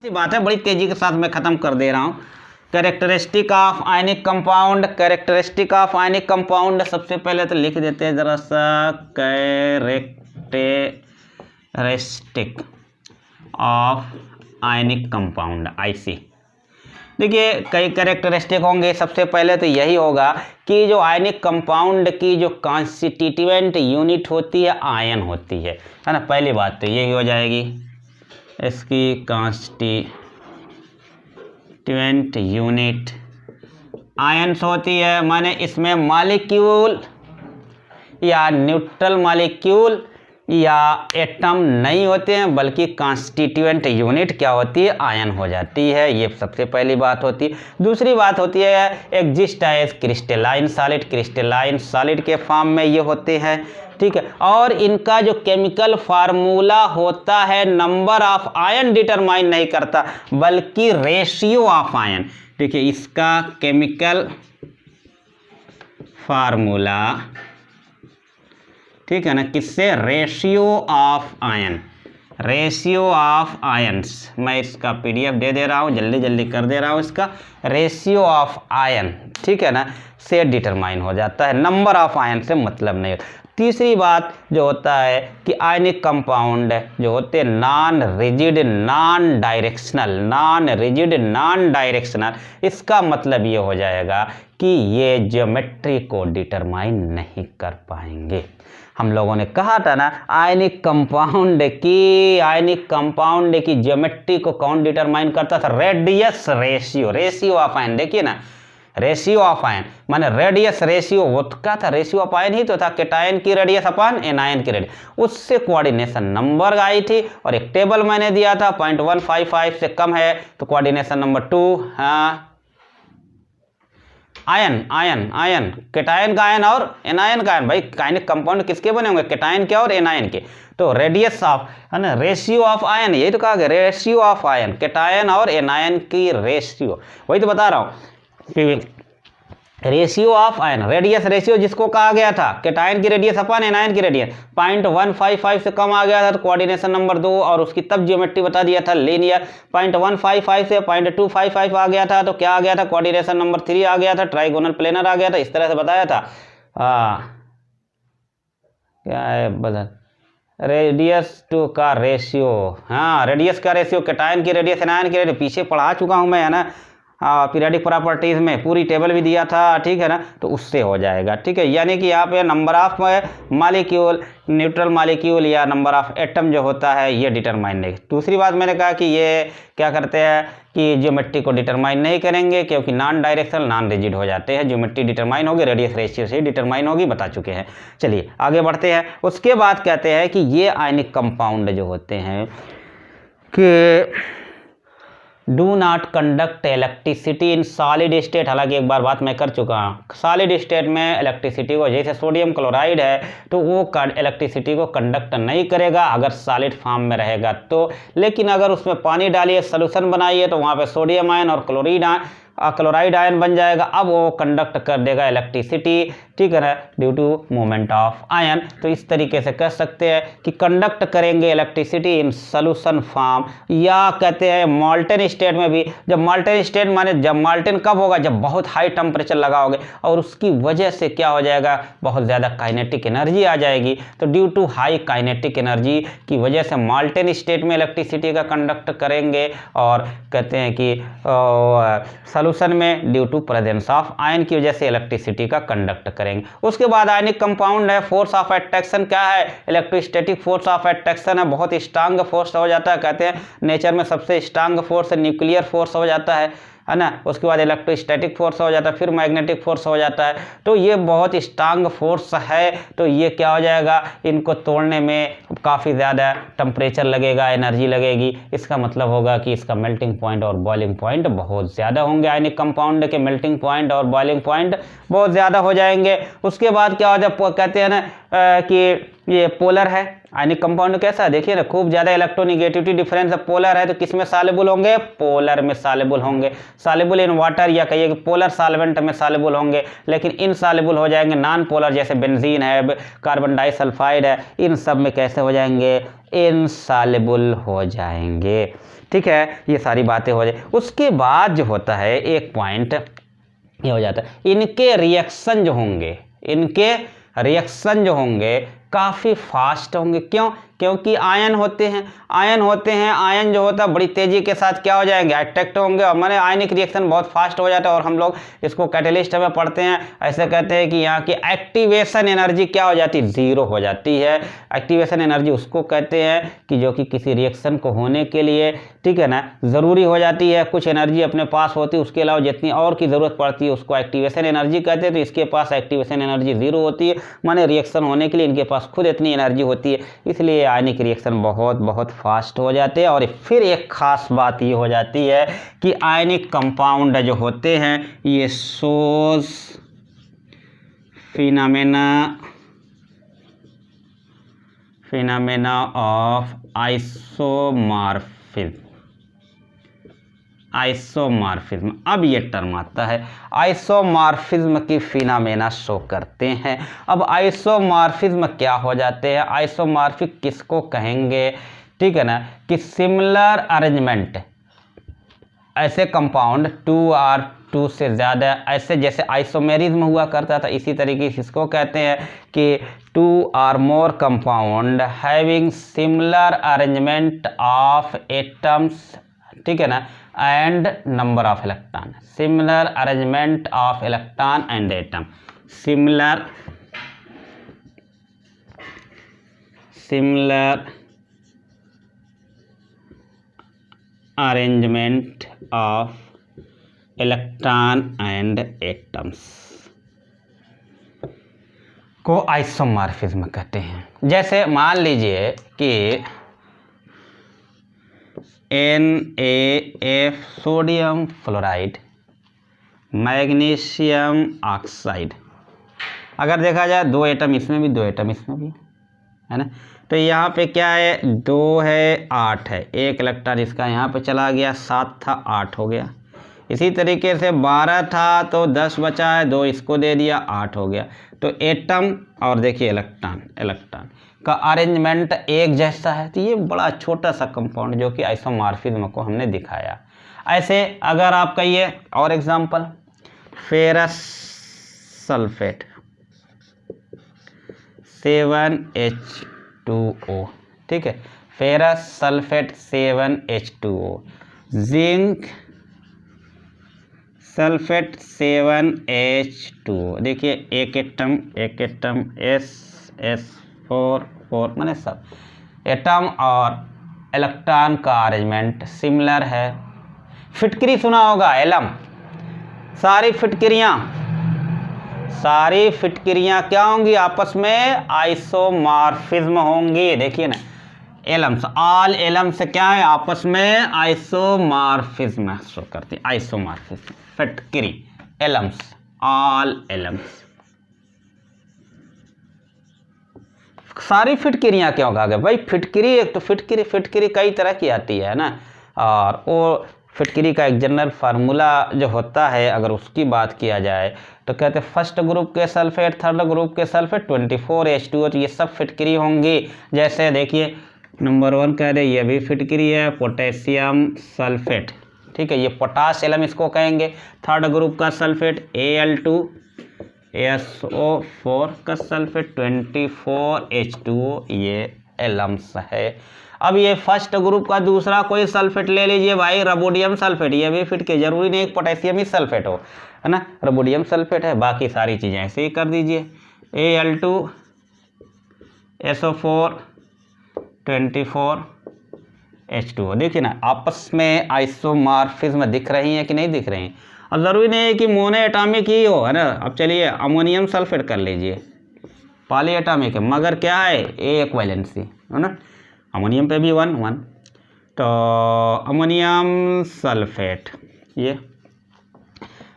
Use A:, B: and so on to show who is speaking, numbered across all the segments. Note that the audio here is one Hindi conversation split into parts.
A: सी बात है, बड़ी तेजी के साथ मैं खत्म कर दे रहा हूँ। Characteristic of ionic compound, characteristic of ionic compound. सबसे पहले तो लिख देते हैं जरा सा characteristic of ionic compound, IC. देखिए कई कैरेक्टरिस्टिक होंगे। सबसे पहले तो यही होगा कि जो आयनिक कंपाउंड की जो कॉन्स्टिट्यूएंट यूनिट होती है आयन होती है ना। पहली बात तो यही हो जाएगी, इसकी कॉन्स्टिट्यूएंट यूनिट आयन्स होती है। माने इसमें मॉलिक्यूल या न्यूट्रल मॉलिक्यूल या एटम नहीं होते हैं, बल्कि कॉन्स्टिट्यूएंट यूनिट क्या होती है, आयन हो जाती है। ये सबसे पहली बात होती है। दूसरी बात होती है exist as crystalline solid, crystalline solid के फॉर्म में ये होते हैं, ठीक है। और इनका जो केमिकल फार्मूला होता है नंबर ऑफ आयन डिटरमाइन नहीं करता, बल्कि रेशियो ऑफ आयन। देखिए इसका केमिकल फार्मूला, ठीक है ना, किससे, ratio of ion, ratio of ions. मैं इसका पीडीएफ दे दे रहा हूँ, जल्दी जल्दी कर दे रहा हूँ। इसका रेशियो ऑफ आयन, ठीक है ना, से डिटरमाइन हो जाता है, नंबर ऑफ आयन से मतलब नहीं होता। तीसरी बात जो होता है कि आयनिक कंपाउंड जो होते हैं non rigid non directional, non rigid non directional. इसका मतलब ये हो जाएगा कि ये ज्योमेट्री को डिटरमाइन नहीं कर पाएंगे। हम लोगों ने कहा था ना आयनिक कंपाउंड की ज्योमेट्री को कौन डिटरमाइन करता था, radius ratio, ratio of ion. देखिए ना, रेशियो ऑफ आयन माने रेडियस रेशियो वो क्या था, रेशियो ऑफ आयन ही तो था, केटायन की रेडियस अपॉन एनायन की रेडियस। उससे कोऑर्डिनेशन नंबर आई थी और एक टेबल मैंने दिया था 0.155 से कम है तो कोऑर्डिनेशन नंबर 2। हाँ, आयन आयन आयन, केटायन का आयन और एनायन का आयन। भाई आयनिक कंपाउंड किसके बने होंगे, केटायन के और एनायन के। तो रेडियस ऑफ, है ना, रेशियो ऑफ आयन, यही तो कहा गया, रेशियो ऑफ आयन, केटायन और एनायन की रेशियो। वही तो बता रहा हूँ, ratio of ion, radius ratio जिसको कहा गया था केटायन की रेडियस अपन एनायन की रेडियस 0.155 से कम आ गया था तो कोऑर्डिनेशन नंबर 2, और उसकी तब ज्योमेट्री बता दिया था लीनियर। 0.155 से 0.255 आ गया था तो क्या आ गया था, कोऑर्डिनेशन नंबर 3 आ गया था, ट्राइगोनल प्लेनर आ गया था। इस तरह से बताया था। क्या है बदल, रेडियस टू का रेशियो, हाँ रेडियस का रेशियो, केटायन की रेडियस एनायन की रेडियस पीछे पढ़ा चुका हूँ मैं, है ना, पीरियडिक प्रॉपर्टीज में पूरी टेबल भी दिया था, ठीक है ना। तो उससे हो जाएगा, ठीक है। यानी कि यहाँ पे number of molecule, neutral molecule या नंबर ऑफ एटम जो होता है ये डिटरमाइन नहीं। दूसरी बात मैंने कहा कि ये क्या करते हैं कि ज्योमेट्री को डिटरमाइन नहीं करेंगे, क्योंकि नॉन डायरेक्शनल नॉन रिजिड हो जाते हैं। ज्योमेट्री डिटरमाइन होगी, रेडियस रेशियो से डिटरमाइन होगी, बता चुके हैं। चलिए आगे बढ़ते हैं। उसके बाद कहते हैं कि ये आयनिक कंपाउंड जो होते हैं कि do not conduct electricity in solid state. हालांकि एक बार बात मैं कर चुका हूँ, सॉलिड स्टेट में इलेक्ट्रिसिटी को, जैसे सोडियम क्लोराइड है तो वो इलेक्ट्रिसिटी को कंडक्ट नहीं करेगा अगर सॉलिड फॉर्म में रहेगा तो। लेकिन अगर उसमें पानी डालिए, सोल्यूशन बनाइए तो वहाँ पे सोडियम आयन और क्लोराइड आयन बन जाएगा। अब वो कंडक्ट कर देगा इलेक्ट्रिसिटी, ठीक है ना, due to movement of ion. तो इस तरीके से कह सकते हैं कि कंडक्ट करेंगे इलेक्ट्रिसिटी इन सॉल्यूशन फॉर्म, या कहते हैं मॉल्टेन स्टेट में भी। जब मॉल्टेन स्टेट माने जब मॉल्टेन कब होगा, जब बहुत हाई टेम्परेचर लगाओगे और उसकी वजह से क्या हो जाएगा, बहुत ज़्यादा काइनेटिक एनर्जी आ जाएगी। तो due to high kinetic energy की वजह से मॉल्टेन स्टेट में इलेक्ट्रिसिटी का कंडक्ट करेंगे। और कहते हैं कि सोल्यूशन में due to presence of ion की वजह से इलेक्ट्रिसिटी का कंडक्ट करेंगे। उसके बाद आयनिक कंपाउंड है, फोर्स ऑफ अट्रैक्शन क्या है, इलेक्ट्रोस्टैटिक फोर्स ऑफ अट्रैक्शन है, बहुत स्ट्रांग फोर्स हो जाता है। कहते हैं नेचर में सबसे स्ट्रांग फोर्स न्यूक्लियर फोर्स हो जाता है ना। उसके बाद इलेक्ट्रोस्टैटिक फोर्स हो जाता है, फिर मैग्नेटिक फोर्स हो जाता है। तो ये बहुत स्ट्रांग फोर्स है। तो ये क्या हो जाएगा, इनको तोड़ने में काफ़ी ज़्यादा टेम्परेचर लगेगा, एनर्जी लगेगी। इसका मतलब होगा कि इसका मेल्टिंग पॉइंट और बॉइलिंग पॉइंट बहुत ज़्यादा होंगे। आयनिक कंपाउंड के मेल्टिंग पॉइंट और बॉइलिंग पॉइंट बहुत ज़्यादा हो जाएंगे। उसके बाद क्या हो जाए, कहते हैं ना कि ये पोलर है। आयनिक कंपाउंड कैसा है देखिए ना, खूब ज़्यादा इलेक्ट्रोनिगेटिविटी डिफरेंस है। पोलर है तो किस में सॉल्युबल होंगे, पोलर में सॉल्युबल होंगे। सॉल्युबल इन वाटर या कहिए कि पोलर सॉल्वेंट में सॉल्युबल होंगे, लेकिन इनसॉल्युबल हो जाएंगे नॉन पोलर, जैसे बेंजीन है, कार्बन डाइसल्फाइड है, इन सब में कैसे हो जाएंगे, इनसॉल्युबल हो जाएंगे। ठीक है, ये सारी बातें हो जाए। उसके बाद जो होता है एक पॉइंट ये हो जाता है, इनके रिएक्शन जो होंगे, इनके रिएक्शन जो होंगे काफ़ी फास्ट होंगे। क्यों? क्योंकि आयन होते हैं, आयन होते हैं, आयन जो होता है बड़ी तेज़ी के साथ क्या हो जाएंगे, अट्रैक्ट होंगे, और माने आयनिक रिएक्शन बहुत फास्ट हो जाता है। और हम लोग इसको कैटेलिस्ट में पढ़ते हैं, ऐसे कहते हैं कि यहाँ की एक्टिवेशन एनर्जी क्या हो जाती है, ज़ीरो हो जाती है। एक्टिवेशन एनर्जी उसको कहते हैं कि जो कि किसी रिएक्शन को होने के लिए, ठीक है ना, ज़रूरी हो जाती है। कुछ एनर्जी अपने पास होती है, उसके अलावा जितनी और की ज़रूरत पड़ती है उसको एक्टिवेशन एनर्जी कहते हैं। तो इसके पास एक्टिवेशन एनर्जी ज़ीरो होती है, माने रिएक्शन होने के लिए इनके पास खुद इतनी एनर्जी होती है, इसलिए आयनिक रिएक्शन बहुत बहुत फास्ट हो जाते हैं। और फिर एक खास बात ये हो जाती है कि आयनिक कंपाउंड जो होते हैं ये शोज फिनोमेना ऑफ आइसोमॉर्फिज्म। अब ये टर्म आता है, आइसोमॉर्फिज्म की फिनोमेना शो करते हैं। अब आइसोमॉर्फिज्म क्या हो जाते हैं, आइसोमॉर्फिक किसको कहेंगे, ठीक है ना, कि सिमिलर अरेंजमेंट, ऐसे कंपाउंड 2 और 2 से ज़्यादा, ऐसे जैसे आइसोमेरिज्म हुआ करता था, इसी तरीके से इसको कहते हैं कि 2 और more compound having similar arrangement of atoms, ठीक है ना, and number of electron. Similar arrangement of electron and atom, similar arrangement of electron and atoms को आइसोमॉर्फिज्म कहते हैं। जैसे मान लीजिए कि NaF sodium fluoride, magnesium oxide, अगर देखा जाए 2 एटम इसमें भी 2 एटम इसमें भी है ना, तो यहाँ पे क्या है, 2 है 8 है, 1 इलेक्ट्रॉन इसका यहाँ पे चला गया, 7 था 8 हो गया। इसी तरीके से 12 था तो 10 बचा है, 2 इसको दे दिया, 8 हो गया। तो एटम और देखिए इलेक्ट्रॉन का अरेंजमेंट एक जैसा है। तो ये बड़ा छोटा सा कंपाउंड जो कि आइसोमॉर्फिज्म को हमने दिखाया। ऐसे अगर आप कहिए और एग्जांपल, फेरस सल्फेट 7H2O, ठीक है, ferrous sulphate 7H2O, zinc sulphate 7H2O, देखिए एक एटम SS4 मैंने सब एटम और इलेक्ट्रॉन का अरेंजमेंट सिमिलर है। फिटकरी सुना होगा, एलम, सारी फिटकरियाँ क्या होंगी, आपस में आइसोमॉर्फिज्म होंगी। देखिए ना, एलम्स, ऑल एलम्स क्या है, आपस में आइसोमॉर्फिज्म शो करती है। आइसोमॉर्फिज्म, फिटकरी, एलम्स, ऑल एलम्स, सारी फिटकरियाँ क्यों कहा गया भाई, फिटकरी एक तो फिटकरी कई तरह की आती है ना, और वो फिटकरी का एक जनरल फार्मूला जो होता है, अगर उसकी बात किया जाए तो कहते हैं फर्स्ट ग्रुप के सल्फेट, थर्ड ग्रुप के सल्फेट 24H2O, तो ये सब फिटकरी होंगी। जैसे देखिए नंबर 1 कह रहे ये भी फिटकरी है, पोटेशियम सल्फेट, ठीक है, ये पोटास एलम इसको कहेंगे। थर्ड ग्रुप का सल्फेट Al2SO4 का सल्फेट 24H2O, ये एलम्स है। अब ये फर्स्ट ग्रुप का दूसरा कोई सल्फेट ले लीजिए भाई, रबोडियम सल्फेट, ये भी फिट के, जरूरी नहीं पोटेशियम ही सल्फेट हो, है ना, रबोडियम सल्फेट है, बाकी सारी चीज़ें ऐसे ही कर दीजिए। Al2SO4 24H2O, देखिए ना, आपस में आइसोमॉर्फिज्म दिख रही हैं कि नहीं दिख रही हैं। और ज़रूरी नहीं है कि मोनो एटॉमिक ही हो, है ना। अब चलिए अमोनियम सल्फेट कर लीजिए, पॉली एटॉमिक है, मगर क्या है, एक वैलेंसी, है ना, अमोनियम पे भी 1 तो अमोनियम सल्फेट, ये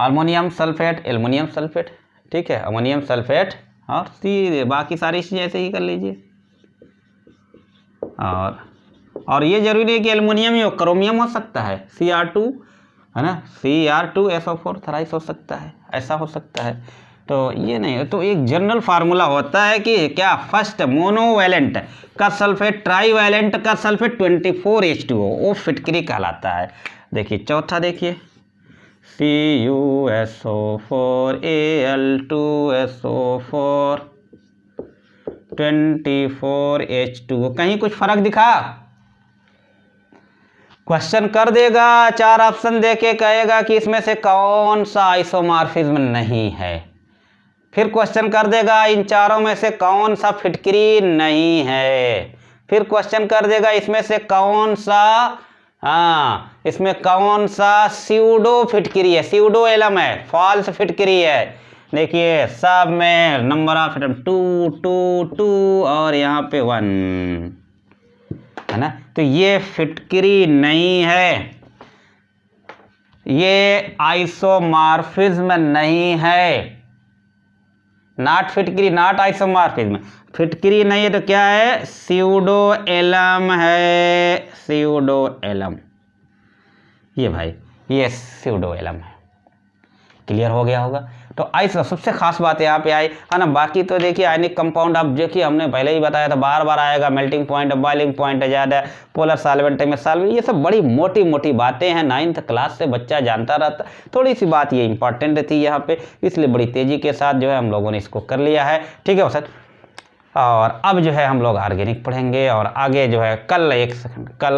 A: अमोनियम सल्फेट, एल्युमिनियम सल्फेट, ठीक है, अमोनियम सल्फेट, और सीधे बाकी सारी चीज़ें ऐसे ही कर लीजिए। और ये जरूरी नहीं कि एल्युमिनियम ही हो, क्रोमियम हो सकता है, Cr2 है ना, Cr2SO4 थराइस हो सकता है, ऐसा हो सकता है। तो ये नहीं, तो एक जनरल फार्मूला होता है कि क्या, फर्स्ट मोनोवैलेंट का सल्फेट ट्राईवैलेंट का सल्फेट 24H2O वो फिटकरी कहलाता है। देखिए चौथा देखिए, CuSO4Al2SO4 24H2O, कहीं कुछ फर्क दिखा? क्वेश्चन कर देगा, 4 ऑप्शन देके कहेगा कि इसमें से कौन सा आइसोमॉर्फिज्म नहीं है, फिर क्वेश्चन कर देगा इन चारों में से कौन सा फिटकरी नहीं है, फिर क्वेश्चन कर देगा इसमें से कौन सा, इसमें कौन सा स्यूडो फिटकरी है, स्यूडो एलम है, फॉल्स फिटकरी है। देखिए सब में नंबर ऑफ एटम 2 2 2 और यहाँ पे 1 है ना, तो ये फिटकरी नहीं है, ये आइसोमॉर्फिज्म नहीं है, नॉट फिटकरी, नॉट आइसोमॉर्फिज्म, फिटकरी नहीं है तो क्या है, स्यूडो एलम है, स्यूडो एलम, ये भाई ये स्यूडो एलम है। क्लियर हो गया होगा। तो आइस सबसे खास बात यहाँ पे आई है ना, बाकी तो देखिए आयनिक कंपाउंड, अब देखिए हमने पहले ही बताया था, बार बार आएगा, मेल्टिंग पॉइंट, बॉइलिंग पॉइंट ज़्यादा, पोलर सॉल्वेंट में सॉल्वेंट, ये सब बड़ी मोटी मोटी बातें हैं, 9th क्लास से बच्चा जानता रहता, थोड़ी सी बात ये इंपॉर्टेंट थी यहाँ पे, इसलिए बड़ी तेज़ी के साथ जो है हम लोगों ने इसको कर लिया है। ठीक है सर, और अब जो है हम लोग ऑर्गेनिक पढ़ेंगे, और आगे जो है कल, एक सेकंड, कल